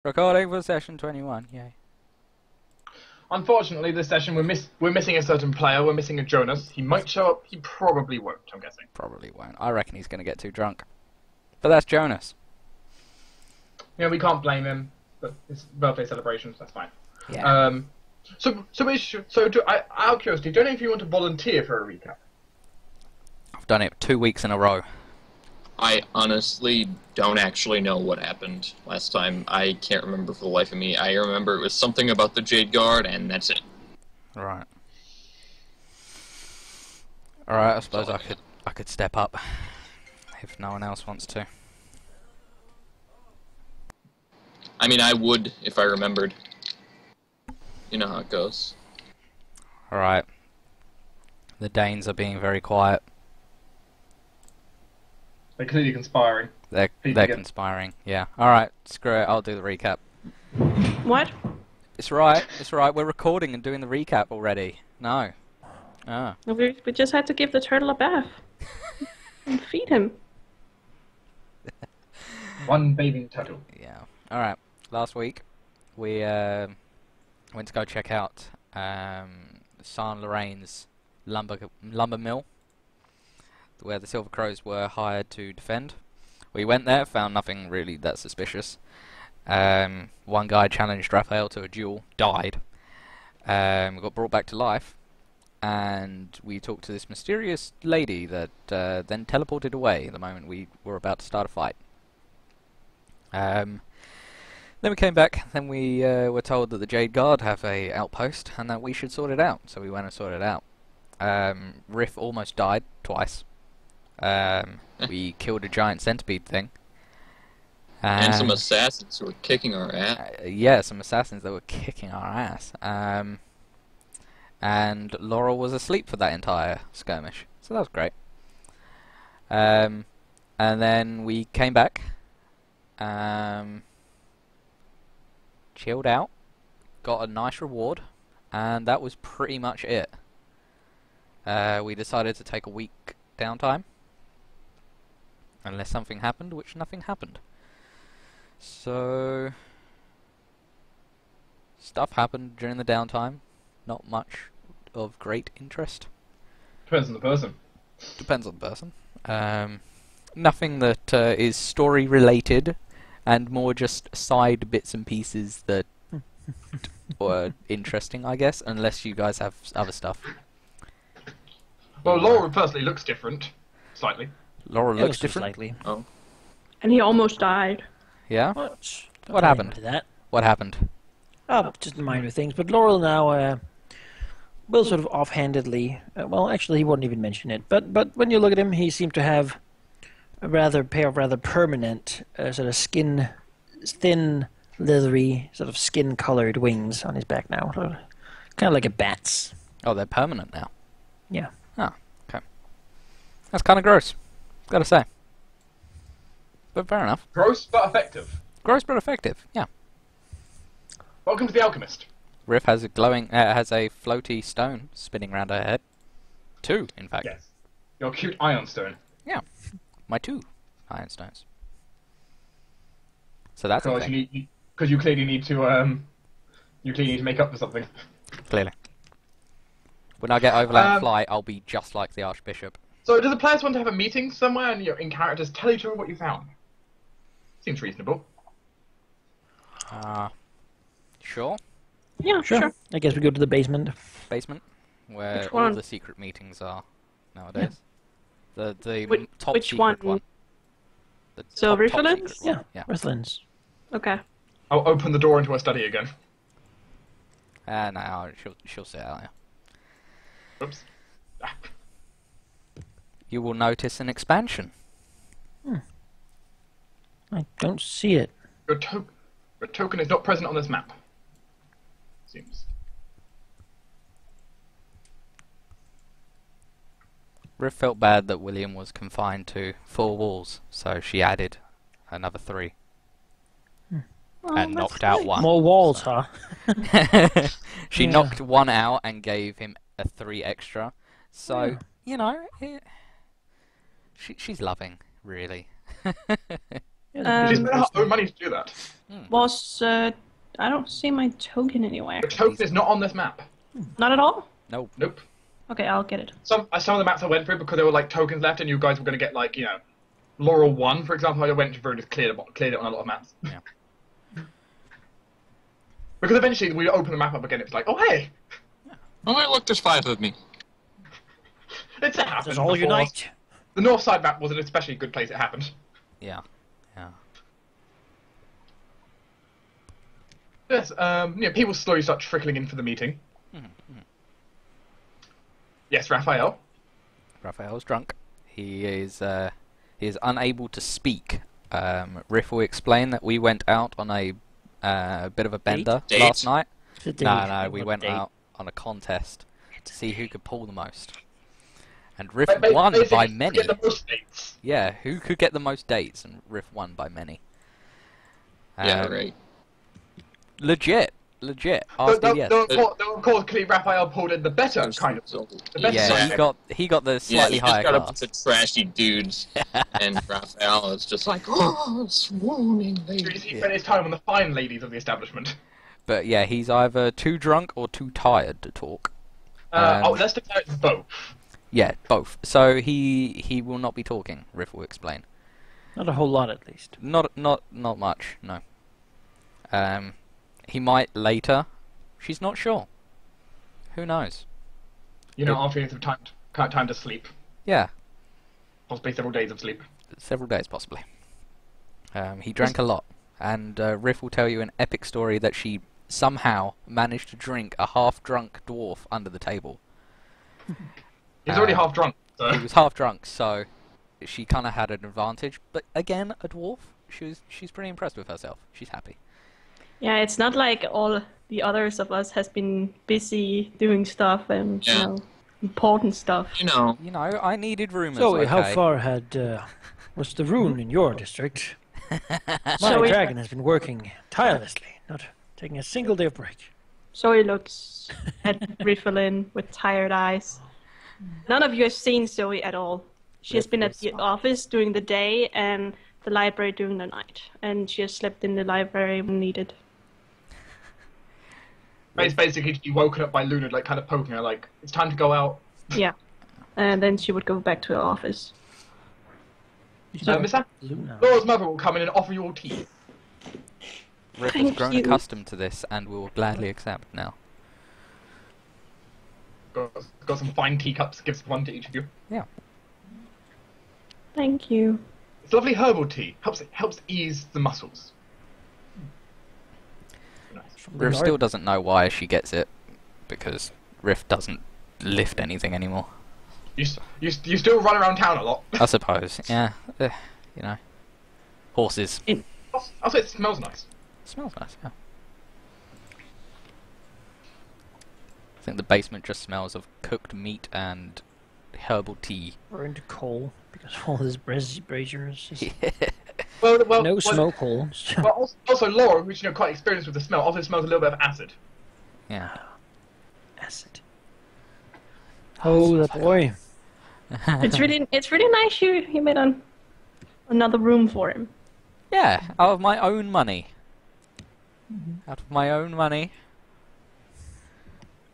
Recording for session 21, yay. Unfortunately, this session we're missing a certain player. We're missing a Jonas. He might show up. He probably won't, I'm guessing. Probably won't. I reckon he's going to get too drunk. But that's Jonas. You know, we can't blame him. But it's birthday celebrations. That's fine. Yeah. Out of curiosity, do any of you want to volunteer for a recap? I've done it 2 weeks in a row. I honestly don't actually know what happened last time. I can't remember for the life of me. I remember it was something about the Jade Guard, and that's it. Right. Alright, I suppose I could step up. If no one else wants to. I mean, I would if I remembered. You know how it goes. Alright. The Danes are being very quiet. They're clearly conspiring. They're conspiring, yeah. Alright, screw it, I'll do the recap. What? It's right, we're recording and doing the recap already. No. Ah. We just had to give the turtle a bath. And feed him. One bathing turtle. Yeah. Alright, last week we went to go check out Saint Lorraine's lumber mill, where the Silver Crows were hired to defend. We went there, found nothing really that suspicious. One guy challenged Rahal to a duel, died. Got brought back to life, and we talked to this mysterious lady that then teleported away the moment we were about to start a fight. Then we came back, then we were told that the Jade Guard have a outpost, and that we should sort it out, so we went and sorted it out. Riff almost died twice. We killed a giant centipede thing. And some assassins who were kicking our ass. Yeah, some assassins that were kicking our ass. And Laurel was asleep for that entire skirmish, so that was great. And then we came back, chilled out, got a nice reward, and that was pretty much it. We decided to take a week downtime. Unless something happened, which nothing happened. So, stuff happened during the downtime. Not much of great interest. Depends on the person. Depends on the person. Nothing that is story related, and more just side bits and pieces that were interesting, I guess. Unless you guys have other stuff. Well, Laura personally looks different, slightly. Laura looks different. Slightly. Oh. And he almost died. Yeah. What happened? To that. What happened? Oh, just minor things. But Laurel now will sort of offhandedly. Well, actually, he wouldn't even mention it. But when you look at him, he seemed to have a pair of rather permanent sort of thin, leathery, sort of skin-colored wings on his back now, kind of like a bat's. Oh, they're permanent now. Yeah. Oh, okay. That's kind of gross, gotta say. But fair enough. Gross but effective. Gross but effective, yeah. Welcome to the Alchemist. Riff has a has a floaty stone spinning around her head. 2, in fact. Yes. Your cute iron stone. Yeah. My 2 iron stones. So that's a thing. Because you clearly need to make up for something. Clearly. When I get overland flight, I'll be just like the Archbishop. So, do the players want to have a meeting somewhere and in characters tell each other what you found? Seems reasonable. Sure. Yeah, sure. I guess we go to the basement. Basement, where Which all one? the secret meetings are nowadays. The top Which secret one? The So top Rifflin's? secret one. Yeah. Rithlin's. Okay. I'll open the door into her study again. No, she'll sit out here. Oops. You will notice an expansion. I don't see it. Your token is not present on this map. Seems. Riff felt bad that William was confined to 4 walls, so she added another 3. Oh, And that's knocked out nice. 1. More walls, huh? She Yeah. knocked 1 out and gave him a 3 extra. So, you know, she's loving, really. Yeah, She's the spent her own money to do that. Was I don't see my token anywhere. The token is not on this map. Not at all. Nope. Nope. Okay, I'll get it. Some of the maps I went through, because there were like tokens left, and you guys were going to get like, you know, Laurel 1, for example. I went through and just cleared it on a lot of maps. Yeah. Because eventually we open the map up again. It's like, oh hey, Oh, wait, look, there's 5 of me. it's happened. Let's all before. unite. The north side map was an especially good place. It happened. Yeah. Yeah. Yes. You know, people slowly start trickling in for the meeting. Yes, Raphael. Raphael's drunk. He is unable to speak. Riff will explain that we went out on a bit of a bender Date? last night. It's a No, date. we What went date? out on a contest to see who could pull the most. And Riff Ba- ba- won basically, by to many. Get the most dates. Yeah, who could get the most dates? And Riff won by many. Yeah, Um, right. Legit. Ask They'll, yes. they'll of course, clearly Raphael pulled in the better kind of. The better Yeah, side. he got the Yeah, slightly he just higher got a class. bunch of trashy dudes, and Raphael is just like, oh, swooning He lady. spent his time on the fine ladies of the establishment. But yeah, he's either too drunk or too tired to talk. Let's declare it's both. Yeah, both. So he will not be talking. Riff will explain. Not a whole lot, at least. Not much. No. He might later. She's not sure. Who knows? You know, after years of time to sleep, Yeah, possibly several days of sleep. several days possibly. He drank a lot, and Riff will tell you an epic story that she somehow managed to drink a half-drunk dwarf under the table. He's already half drunk, so. He was half drunk, so she kind of had an advantage. But again, a dwarf. She's pretty impressed with herself. She's happy. Yeah, it's not like all the others of us has been busy doing stuff and Yeah. you know, important stuff. You know, You know, I needed room. So, okay. how far was the rune in your district? My So we- dragon has been working tirelessly, not taking a single day of break. Zoe looks at Rifflin with tired eyes. None of you have seen Zoe at all. She has been at the office during the day and the library during the night, and she has slept in the library when needed. It's basically she woken up by Luna, like kind of poking her, like it's time to go out. Yeah, and then she would go back to her office. Miss Anne, Luna. Laura's mother will come in and offer you all tea. Riff has Thank grown you. accustomed to this and will gladly accept now. Got some fine teacups. Gives one to each of you. Yeah. Thank you. It's lovely herbal tea. Helps ease the muscles. Nice. From the Riff north. still doesn't know why she gets it, because Riff doesn't lift anything anymore. You still run around town a lot. I suppose. Yeah. You know. Horses. I'll say it smells nice. Smells nice, yeah. I think the basement just smells of cooked meat and herbal tea. We're into coal because of all this braziers. Well, No smoke holes. Well, also Laura, who's quite experienced with the smell, also smells a little bit of acid. Yeah. Acid. Oh, that boy. It's really nice you made another room for him. Yeah, out of my own money. Out of my own money.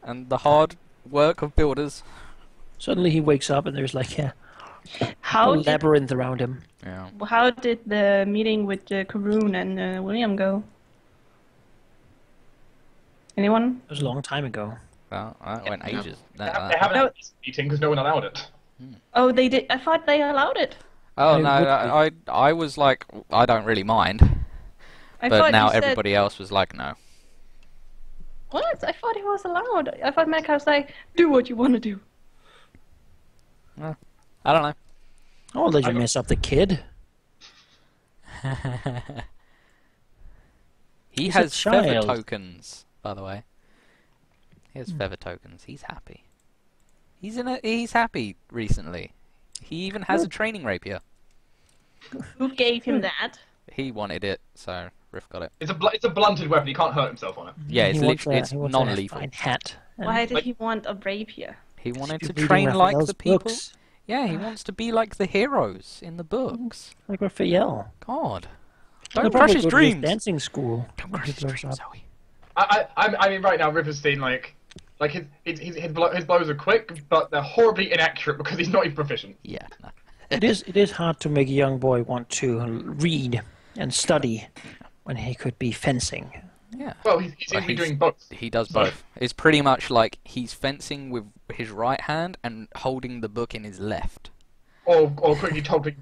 And the hard work of builders. Suddenly he wakes up and there's like a How did, labyrinth around him. Yeah. how did the meeting with Karoon and William go? Anyone? It was a long time ago. Well, that went Yeah. ages. They haven't had this meeting because no one allowed it. Oh, they did. I thought they allowed it. Oh It no, would be. I was like, I don't really mind. I But thought now you said, everybody else was like, no. What? I thought it was allowed. I thought Mac was like, do what you want to do. I don't know. Oh, did you mess up the kid? He He's a has feather child. tokens, by the way. He has feather tokens. He's happy. He's happy recently. He even has a training rapier. Who gave him that? He wanted it, so Riff got it. It's a blunted weapon. He can't hurt himself on it. Yeah, it's He wants literally a- it's he wants a non-lethal. fine hat. And Why did Like- he want a rapier? He wanted to you're reading train like Raphael's the people. books, Yeah, he wants to be like the heroes in the books. like Raphael. God, They'll Don't probably crush his go to this dreams. dancing school. Don't when crush he his grows dreams, up. Zoe. I mean, right now Riverstein like his blows are quick, but they're horribly inaccurate because he's not even proficient. Yeah. No. It is hard to make a young boy want to read and study when he could be fencing. Yeah. Well, he seems to be doing both. He does So- both. It's pretty much like he's fencing with his right hand and holding the book in his left. Or quickly toggling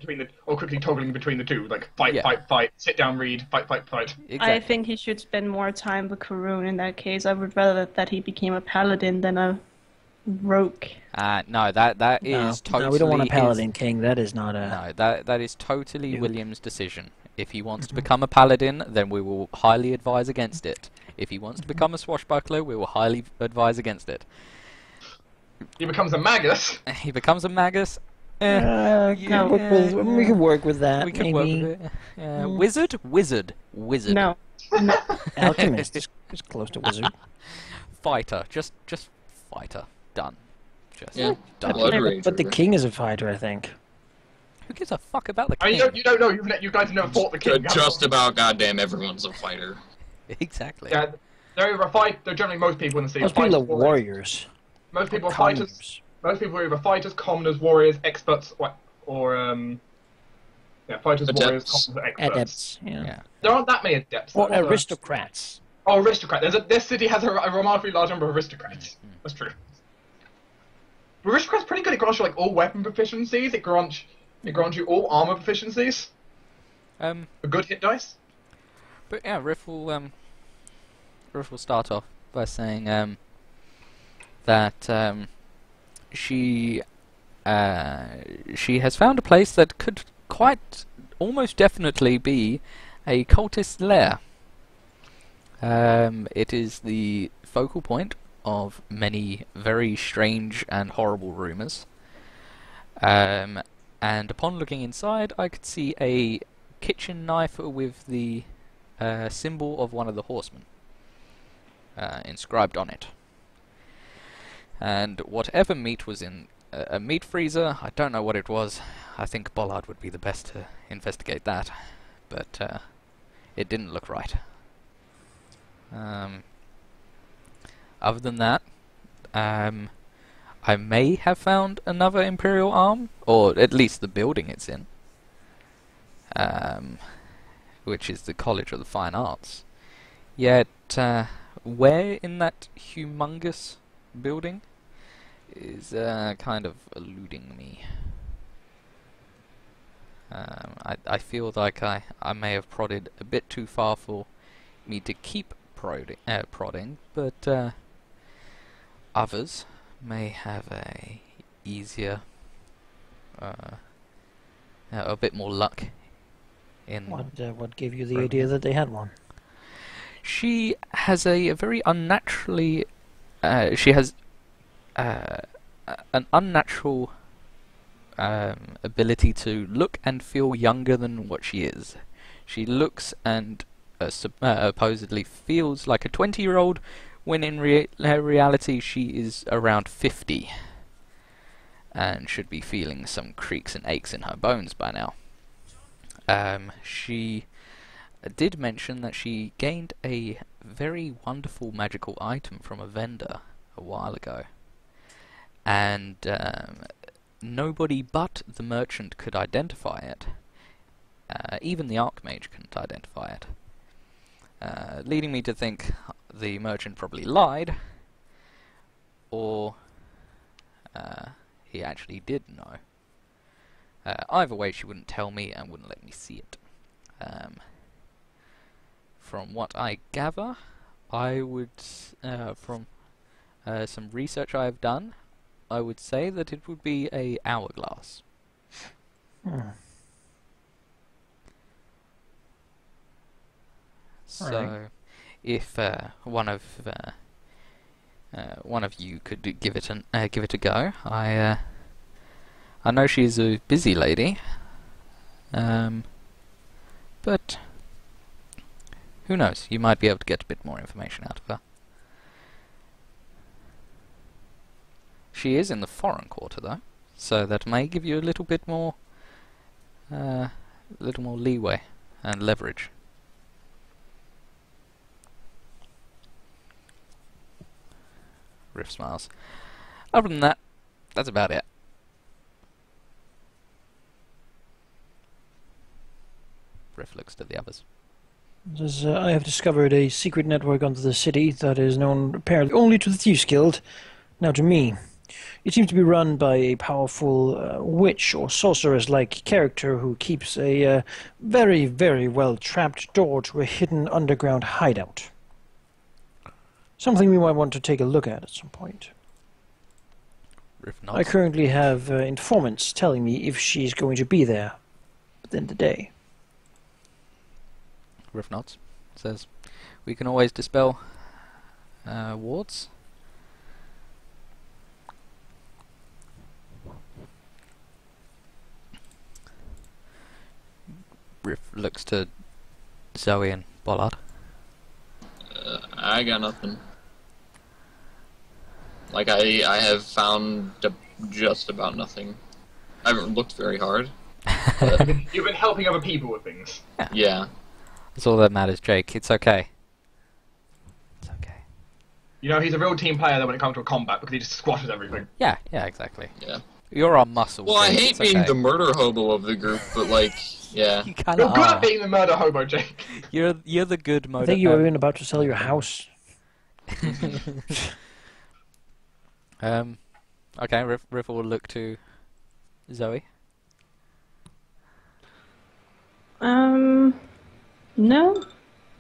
between the two, like fight, Yeah. fight, sit down, read, fight. Exactly. I think he should spend more time with Karun in that case. I would rather that he became a paladin than a rogue. No, that is totally. No, we don't want a his- paladin king. That is not a. No, that is totally Dude. William's decision. If he wants to become a paladin, then we will highly advise against it. If he wants to become a swashbuckler, we will highly advise against it. He becomes a magus. He becomes a magus. Yeah, we can work with that. We can maybe. work with it. Wizard. No. Alchemist is close to wizard. Fighter. Just fighter. Done. Just Yeah, done. Blood Ranger. But the king is a fighter, I think. Who gives a fuck about the I king? mean, you don't know. You guys have never fought the king. Just about goddamn everyone's a fighter. Exactly. Yeah, they're either they're generally most people in the sea. Most people are fighters, warriors. Most people are fighters. Commoners. Most people are either fighters, commoners, warriors, experts, or fighters, warriors, Adepts. commoners, or experts. Adepts. Yeah. Yeah. There aren't that many adepts. Or though, so- aristocrats. Oh, aristocrat. This city has a remarkably large number of aristocrats. That's true. But aristocrat's pretty good. It grants you like all weapon proficiencies. It grants you all armor proficiencies. A good hit dice. But yeah, Riff will start off by saying that she has found a place that could quite almost definitely be a cultist lair. It is the focal point of many very strange and horrible rumours. And upon looking inside, I could see a kitchen knife with the symbol of one of the horsemen inscribed on it. And whatever meat was in a meat freezer, I don't know what it was. I think Bollard would be the best to investigate that. But it didn't look right. Other than that, I may have found another Imperial arm, or at least the building it's in, which is the College of the Fine Arts. Yet, where in that humongous building is kind of eluding me. I feel like I may have prodded a bit too far for me to keep prodding, but others may have a easier, a bit more luck in. What gave you the idea that they had one? She has a very unnaturally. She has an unnatural ability to look and feel younger than what she is. She looks and supposedly feels like a 20-year-old, when in reality she is around 50 and should be feeling some creaks and aches in her bones by now. She did mention that she gained a very wonderful magical item from a vendor a while ago, and nobody but the merchant could identify it. Even the Archmage couldn't identify it. Leading me to think the merchant probably lied, or he actually did know. Either way, she wouldn't tell me and wouldn't let me see it. From what I gather, I would, from some research I have done, I would say that it would be a hourglass. So, Alright. if one of you could give it a go, I know she's a busy lady, but who knows? You might be able to get a bit more information out of her. She is in the foreign quarter, though, so that may give you a little bit more leeway and leverage Riff smiles. Other than that, that's about it. Riff looks to the others. Says, I have discovered a secret network under the city that is known apparently only to the Thieves Guild, now to me. It seems to be run by a powerful witch or sorceress-like character who keeps a very, very well-trapped door to a hidden underground hideout. Something we might want to take a look at some point. Riff nods. I currently have informants telling me if she's going to be there within the day. Riff nods. Says, we can always dispel wards. Riff looks to Zoe and Bollard. I got nothing. Like, I have found just about nothing. I haven't looked very hard. But You've been helping other people with things. yeah. That's all that matters, Jake. It's okay. It's okay. You know, he's a real team player though when it comes to a combat because he just squashes everything. Yeah, exactly. Yeah. You're our muscle. Well, I Jake. hate It's being okay. the murder hobo of the group, but like, yeah. You kind You're of good are. at being the murder hobo, Jake. You're the good I motor. think you were even about to sell your house. Okay, Riff will look to Zoe. No.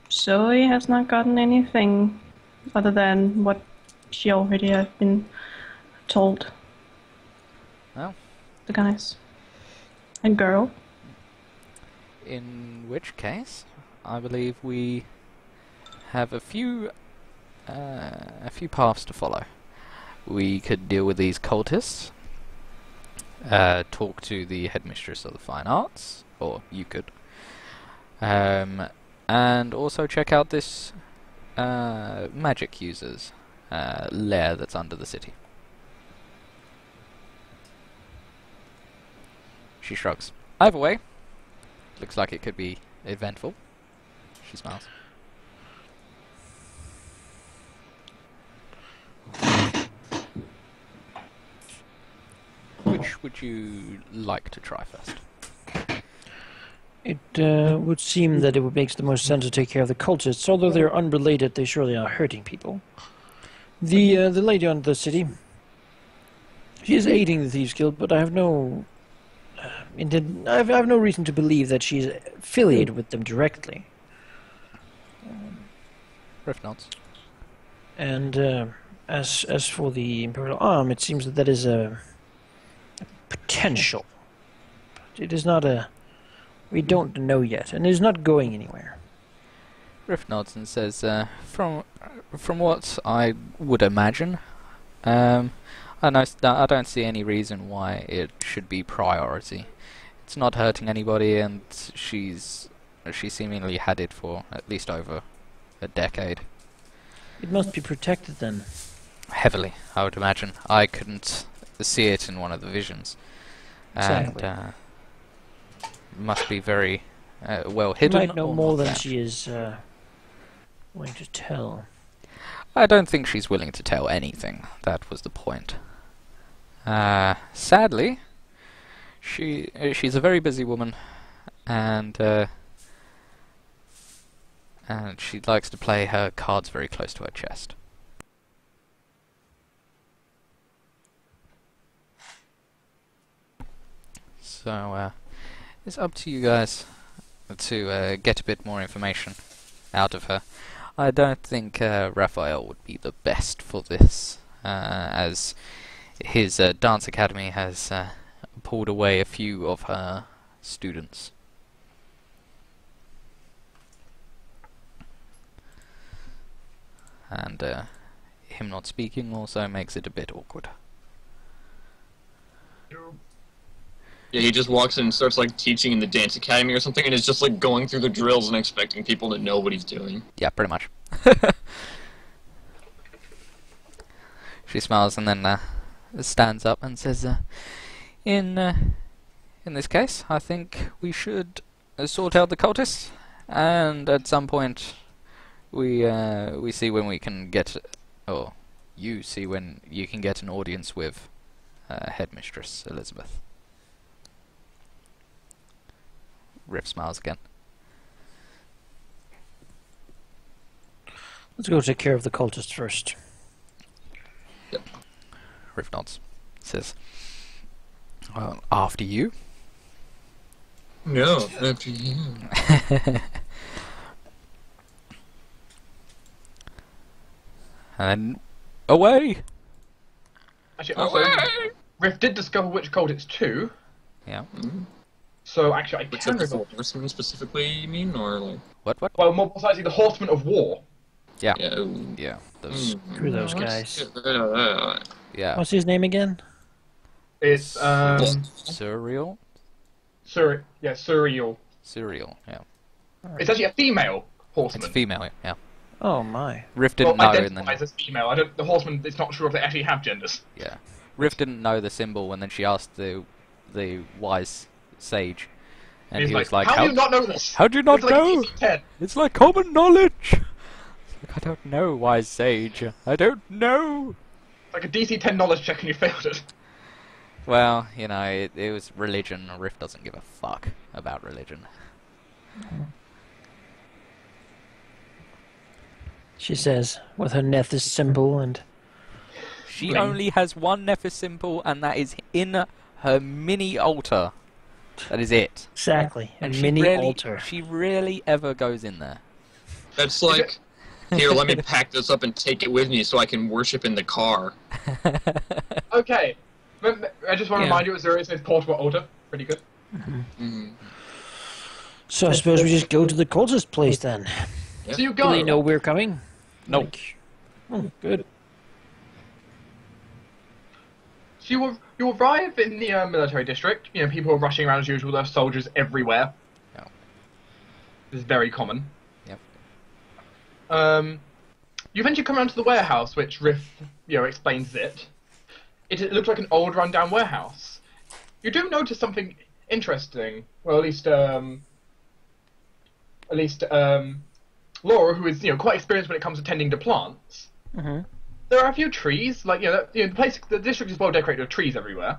Zoe has not gotten anything other than what she already has been told. Oh. The guys. And girl. In which case, I believe we have a few paths to follow. We could deal with these cultists, talk to the headmistress of the fine arts, or you could, and also check out this magic users lair that's under the city. She shrugs. Either way, looks like it could be eventful. She smiles. Which would you like to try first? It would seem that it would make the most sense to take care of the cultists. Although they're unrelated, they surely are hurting people. The lady under the city, she is aiding the Thieves Guild, but I have no I have no reason to believe that she's affiliated with them directly. Riff nods. And as for the Imperial Arm, it seems that is a potential. It is not a... We don't know yet, and it is not going anywhere. Riff nods and says, from what I would imagine, I don't see any reason why it should be priority. It's not hurting anybody, and she seemingly had it for at least over a decade. It must be protected then. Heavily, I would imagine. I couldn't see it in one of the visions. Exactly. And must be very well She hidden. might know or more not than found. she is willing to tell. I don't think she's willing to tell anything. That was the point. Sadly, she's a very busy woman, and she likes to play her cards very close to her chest. So it's up to you guys to get a bit more information out of her. I don't think Raphael would be the best for this, as his dance academy has pulled away a few of her students. And him not speaking also makes it a bit awkward. Yeah, he just walks in and starts like teaching in the dance academy or something, and is just like going through the drills and expecting people to know what he's doing. Yeah, pretty much. She smiles and then stands up and says, in this case, I think we should sort out the cultists, and at some point we see when we can get, or you see when you can get an audience with Headmistress Elizabeth. Riff smiles again. Let's go take care of the cultists first. Riff nods. Says, well, after you. No, after you. And away! Actually, also, Riff did discover which cult it's to, Yeah. so actually I Which can of the reveal. horsemen specifically, you mean, or like? What? Well, more precisely, the Horsemen of War. Yeah. Yeah. Ooh. Yeah. Those. Screw those Let's guys. get rid of that. Yeah. What's his name again? It's Surreal? Surreal. Surreal, yeah. It's actually a female It's horseman. female, yeah. Oh my. Riff didn't know, and identifies then as female. I don't. The horseman is not sure if they actually have genders. yeah, Riff didn't know the symbol, and then she asked the wise sage, and He's he was like, "How do you not know this? How do you not It's like know? a DC-10. It's like common knowledge. It's like, I don't know, wise sage. I don't know. It's like a DC-10 knowledge check, and you failed it. Well, you know, it was religion. Riff doesn't give a fuck about religion. She says, with her Nethys symbol and... She Bling. only has one Nephis symbol, and that is in her mini altar. That is it. Exactly. A And mini rarely, altar. She rarely ever goes in there. That's like, here, let me pack this up and take it with me so I can worship in the car. Okay. I just want to Yeah. remind you, there is a portable altar. Pretty good. So I suppose we just go to the cultist place then. Yeah. So you Do go. they know we're coming? No. Like- oh, good. So you arrive in the military district. You know, people are rushing around as usual. There are soldiers everywhere. Yeah. This is very common. Yep. You eventually come around to the warehouse, which Riff, explains it. It looks like an old, rundown warehouse. You do notice something interesting. Well, at least Laura, who is quite experienced when it comes to tending to plants. Mm-hmm. There are a few trees, like the district is well decorated with trees everywhere.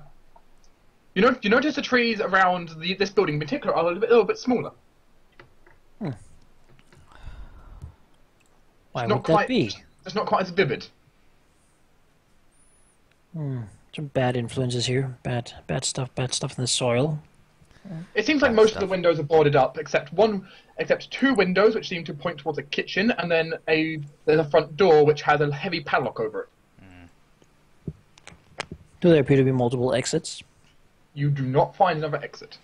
You notice the trees around this building in particular are a little bit smaller. Why Not would that quite- be? It's not quite as vivid. Some bad influences here. Bad stuff in the soil. It seems like Bad most of stuff. the windows are boarded up, except two windows which seem to point towards a kitchen, and then there's a front door which has a heavy padlock over it. Do there appear to be multiple exits? You do not find another exit.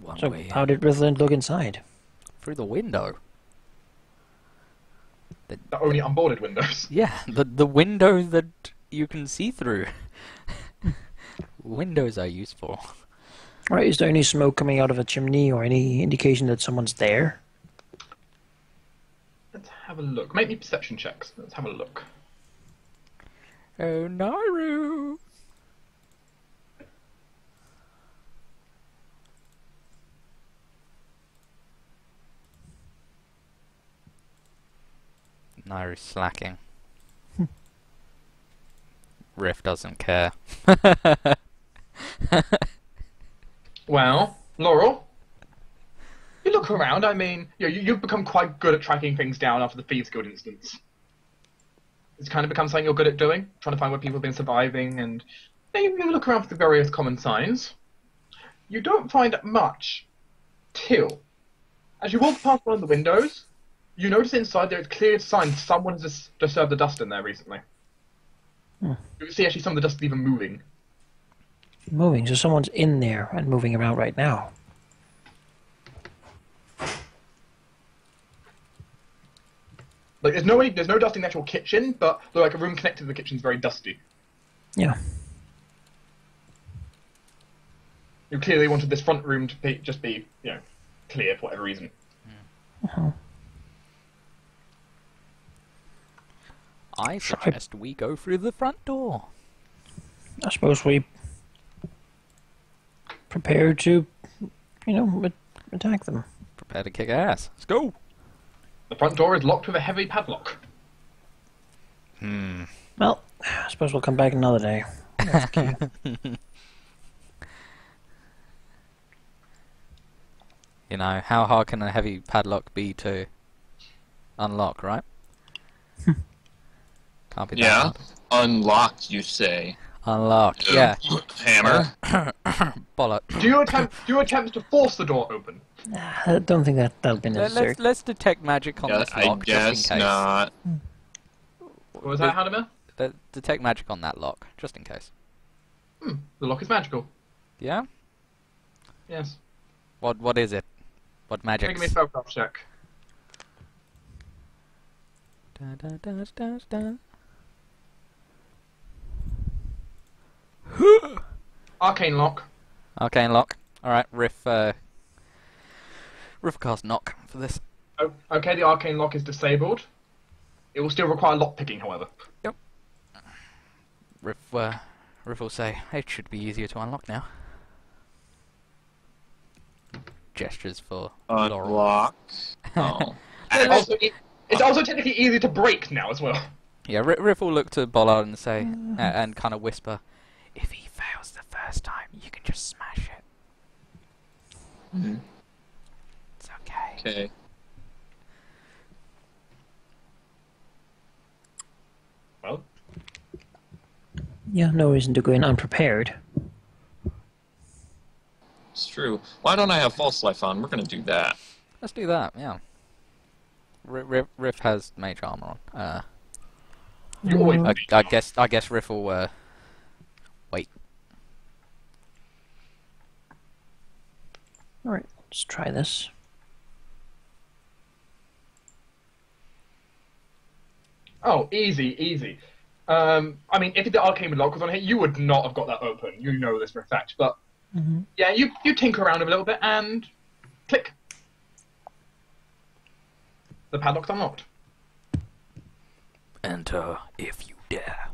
One So way how did Ritherland look inside? through the window. The only unboarded windows. Yeah, the window that you can see through. Windows are useful. Right, is there any smoke coming out of a chimney or any indication that someone's there? Let's have a look. Make me perception checks. Let's have a look. Oh, Naru! Naru's slacking. Riff doesn't care. Well, Laurel, you look around. I mean, you've become quite good at tracking things down after the Thieves Guild instance. It's kind of become something you're good at doing, trying to find where people have been surviving, and you look around for the various common signs. You don't find much till, as you walk past one of the windows, you notice inside there is clear signs someone has disturbed the dust in there recently. You can see actually some of the dust is even moving. Moving, so someone's in there and moving around right now. Like there's no dust in the actual kitchen, but like a room connected to the kitchen is very dusty. Yeah. You clearly wanted this front room to just be clear for whatever reason. I suggest we go through the front door. I suppose we prepare to, attack them. Prepare to kick ass. Let's go! The front door is locked with a heavy padlock. Well, I suppose we'll come back another day. That's okay. You know, how hard can a heavy padlock be to unlock, right? Can't be that Yeah. hard. Unlocked, you say. Unlock, yeah. Hammer. Bollock. Do you attempt to force the door open? I don't think that'll be necessary. Let's detect magic on Yeah, this I lock, just in guess case. not. What was that, Halldamir? Detect magic on that lock, just in case. The lock is magical. Yeah? Yes. What is it? What magic? Give me a spellcraft check. Arcane lock. Arcane lock. Alright, Riff cast knock for this. Oh, okay, the arcane lock is disabled. It will still require lockpicking, however. Riff will say, it should be easier to unlock now. Gestures for Laurel. Unlock. Oh. It's also technically easy to break now as well. Yeah, Riff will look to Bollard and say, and kind of whisper, if he fails the first time, you can just smash it. Hmm. It's okay. Okay. Well, Yeah, no reason to go in unprepared. It's true. Why don't I have false life on? We're gonna do that. Let's do that, yeah. Riff has mage armor on. you always I guess Riff will, wait. Alright, let's try this. Oh, easy. I mean, if the arcane lock was on here, you would not have got that open. You know this for a fact. But yeah, you tinker around a little bit and click. The padlock's unlocked. Enter if you dare.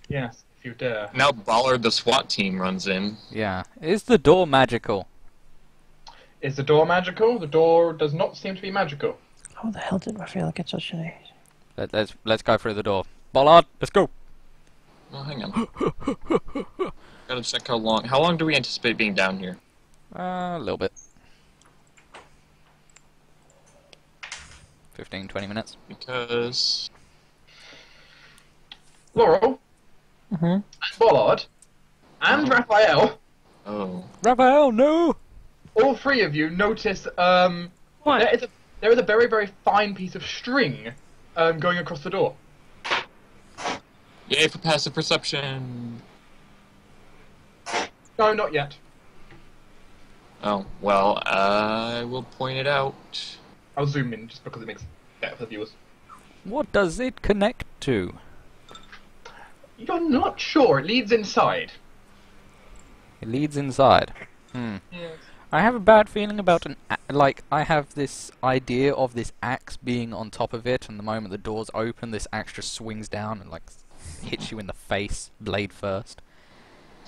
Yes, if you dare. Now Ballard the SWAT team runs in. Yeah. Is the door magical? Is the door magical? The door does not seem to be magical. How the hell did Raphael get such an A? Let's go through the door. Bollard, let's go. Oh, hang on. Gotta check how long. How long do we anticipate being down here? A little bit. 15, 20 minutes. Because Laurel, and Bollard, and Raphael, Raphael, no! all three of you notice What? there is a very, very fine piece of string going across the door. yay for passive perception. No, not yet. Oh well, I will point it out. I'll zoom in just because it makes it better for the viewers. What does it connect to? You're not sure. It leads inside. It leads inside. Yes. I have a bad feeling about I have this idea of this axe being on top of it, and the moment the door's open, this axe just swings down and hits you in the face, blade first.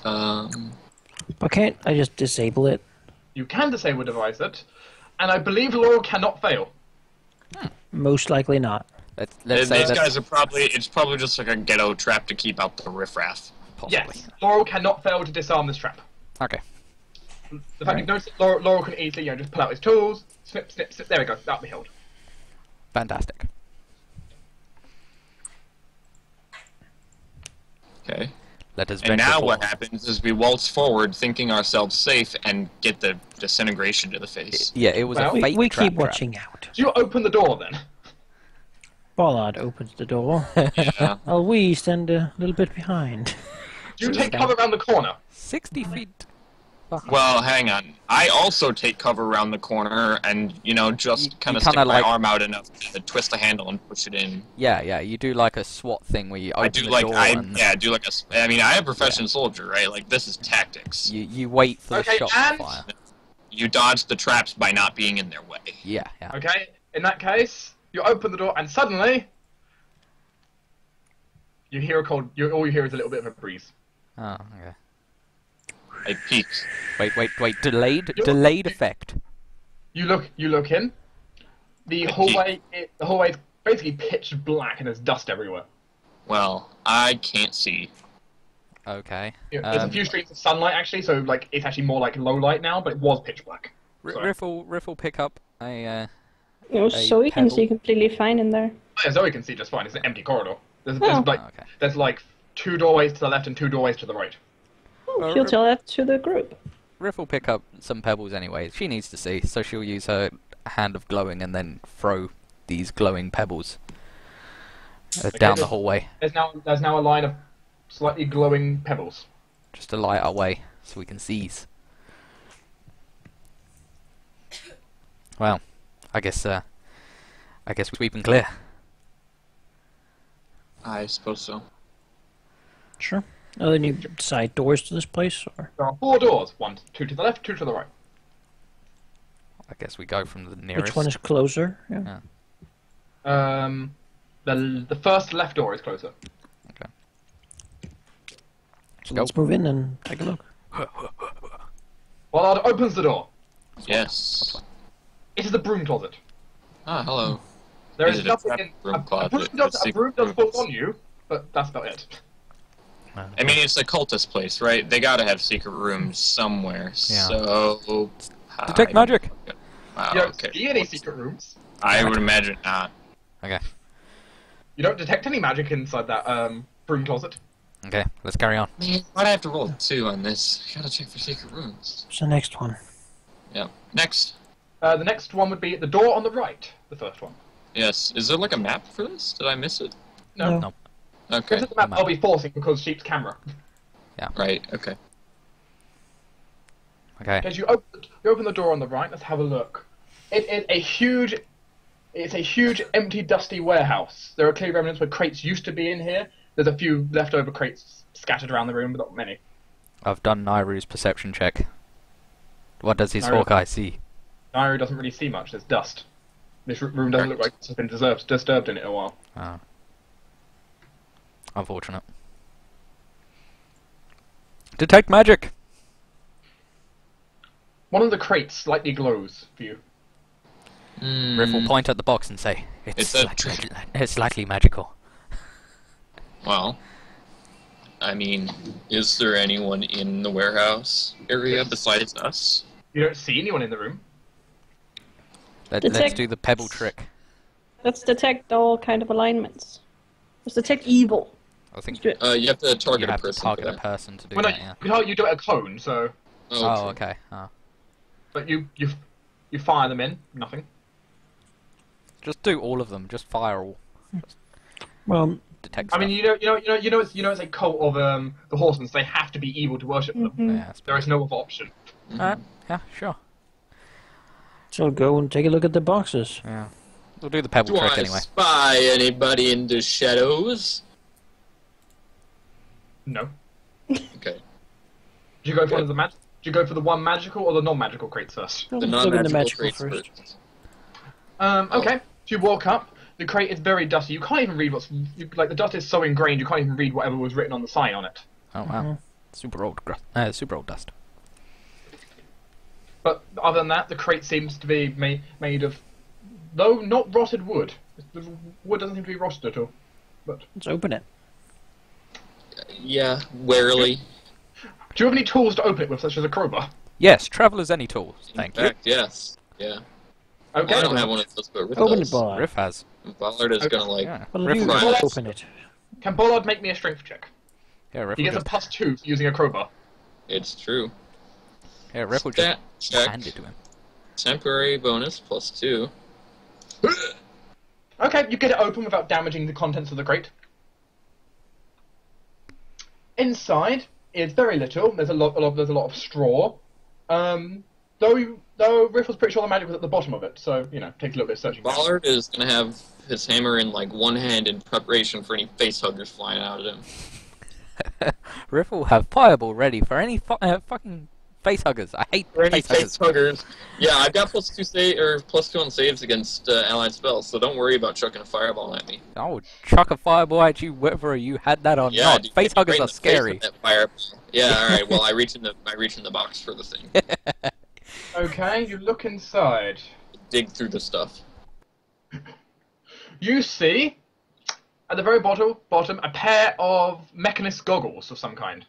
But can't I just disable it? You can disable device it, and I believe Laurel cannot fail. Most likely not. Let's say These that's guys are probably. It's probably just like a ghetto trap to keep out the riffraff. possibly. Yes, Laurel cannot fail to disarm this trap. Okay. The fact you've noticed that Laurel can easily, just pull out his tools, snip, snip, snip. There we go. That'll be held. Fantastic. Okay. Let us And venture now forward. what happens is we waltz forward, thinking ourselves safe, and get the disintegration to the face. Yeah, it was Well, a fake We trap keep watching out. Do you open the door then? Bollard opens the door. Yeah. While we stand a little bit behind. Do you take cover around the corner? 60 feet. Well, hang on. I also take cover around the corner and, just kind you of stick kinda my like- arm out enough to twist the handle and push it in. Yeah, you do like a SWAT thing where you open I do the like door I and do like a. I mean, I am a professional soldier, right? Like this is tactics. you wait for Okay, the shot to and- fire. You dodge the traps by not being in their way. Yeah. Okay, in that case, you open the door and suddenly you hear a cold. All you hear is a little bit of a breeze. Oh, okay. I peek. Wait. Delayed effect. You look in. The hallway is basically pitch black and there's dust everywhere. Well, I can't see. Okay. There's a few streaks of sunlight actually, so like it's actually more like low light now, but it was pitch black. Riffle pick up a. So you can pebble. see completely fine in there. Yeah, Zoe can see just fine. It's an empty corridor. There's Oh. Okay. there's like 2 doorways to the left and 2 doorways to the right. Oh, she'll tell that to the group. Riffle pick up some pebbles anyway. She needs to see, so she'll use her hand of glowing and then throw these glowing pebbles down the hallway, There's now a line of slightly glowing pebbles. just to light our way so we can seize. Well, I guess we're sweeping clear. I suppose so. Sure. Are there any side doors to this place? Or? There are 4 doors. 2 to the left, 2 to the right. I guess we go from the nearest. Which one is closer? Yeah. The first left door is closer. So let's move in and take a look. Pollard opens the door. Yes. It is a broom closet. Ah, hello. There Is is it a nothing trap in broom a closet? broom does Secret fall rooms? on you, but that's about it. I mean, it's a cultist place, right? They gotta have secret rooms somewhere. Yeah. So. Detect magic. Wow, You don't okay. see any secret rooms. I would imagine not. Okay. You don't detect any magic inside that broom closet. Okay. Let's carry on. Man, why'd I have to roll a 2 on this? I gotta check for secret rooms. What's the next one? Yeah. Next. The next one would be the door on the right. The first one. Yes. Is there like a map for this? Did I miss it? No. No. Okay. This is the map I'll be forcing because Sheep's camera. Right. Okay. Okay. As you open the door on the right, let's have a look. It is a huge. It's a huge, empty, dusty warehouse. There are clear remnants where crates used to be in here. There's a few leftover crates scattered around the room, but not many. I've done Nairu's perception check. What does his Nairu. Hawkeye see? Nairo doesn't really see much. There's dust. This room doesn't look like it's been disturbed in it in a while. Oh. Unfortunate. Detect magic! One of the crates slightly glows for you. Riff will point at the box and say, It's a it's slightly magical. Well, I mean, is there anyone in the warehouse area besides us? You don't see anyone in the room. Let's Detect- do the pebble trick. Let's detect all kind of alignments. Let's detect evil. I think Let's do it. You have to target you have a to person. target for a that. person to do Well, that, yeah. you do it a clone, so. Oh, true. okay. Oh. But you fire them in. Nothing. Just do all of them. Just fire all. Well, Detect I mean, it's a cult of the Horsemen. So they have to be evil to worship them. Mhm. Yeah, There is no other option. Alright, yeah, sure. so go and take a look at the boxes. Yeah. We'll do the pebble Do trick I anyway. spy anybody in the shadows? No. Okay. Do you go for Do you go for the one magical or the non-magical crates first? The Let's look at the non-magical magical traits first. first. Okay. So you walk up. The crate is very dusty. You can't even read like the dust is so ingrained. You can't even read whatever was written on the sign on it. Oh wow. Mhm. Super old dust. But other than that, the crate seems to be made of, though not rotted wood. The wood doesn't seem to be rotted at all. But Let's open it. Yeah, warily. do you have any tools to open it with, such as a crowbar? Yes, traveller's any tools. Thank In you. fact, yes. Yeah. Okay. Well, I don't have one of those, but Riff Open does. it, boy. Riff has. Ballard is Okay. gonna like. Yeah. Well, Riff you will Right. just, open it. Can Pollard make me a strength check? yeah, Riff He will gets a just, +2 for using a crowbar. It's true. yeah, Riff will just Stat check. hand it to him. Temporary bonus +2. Okay, you get it open without damaging the contents of the crate. Inside is very little. There's a lot of straw. Though Riff was pretty sure the magic was at the bottom of it, so take a little bit of searching. Ballard is gonna have his hammer in like one hand in preparation for any face huggers flying out at him. Riff will have fireball ready for any fucking face huggers. I hate For any face face huggers. huggers. Yeah, I've got +2 on saves against allied spells, so don't worry about chucking a fireball at me. I would chuck a fireball at you whether you had that or Yeah, not. dude, Face get right huggers in are the face scary. with that fireball. Yeah, all right. Well, I reach in the box for the thing. Okay, you look inside. Dig through the stuff. You see, at the very bottom, a pair of mechanist goggles of some kind.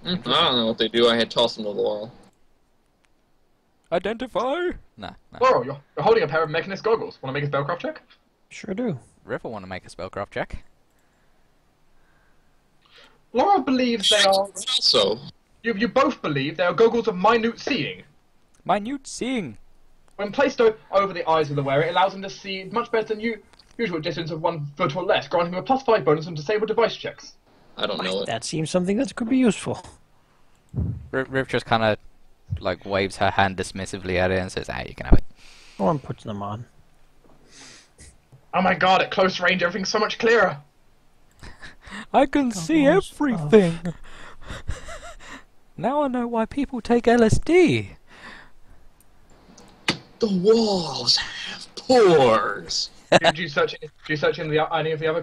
I don't know what they do. I had tossed them to Laurel. Identify. No. Laurel, you're holding a pair of mechanist goggles. Want to make a spellcraft check? Sure do. River want to make a spellcraft check. Laurel believes they are. So, You both believe they are goggles of minute seeing. Minute seeing. When placed over the eyes of the wearer, it allows them to see much better than usual distance of 1 foot or less, granting them a +5 bonus on disabled device checks. I don't know it. That seems something that could be useful. Riv just kind of like waves her hand dismissively at it and says, "Ah, you can have it." Or puts them on. Oh my god, at close range everything's so much clearer. I can see everything. Now I know why people take LSD. The walls have pores. Do you search in any of the other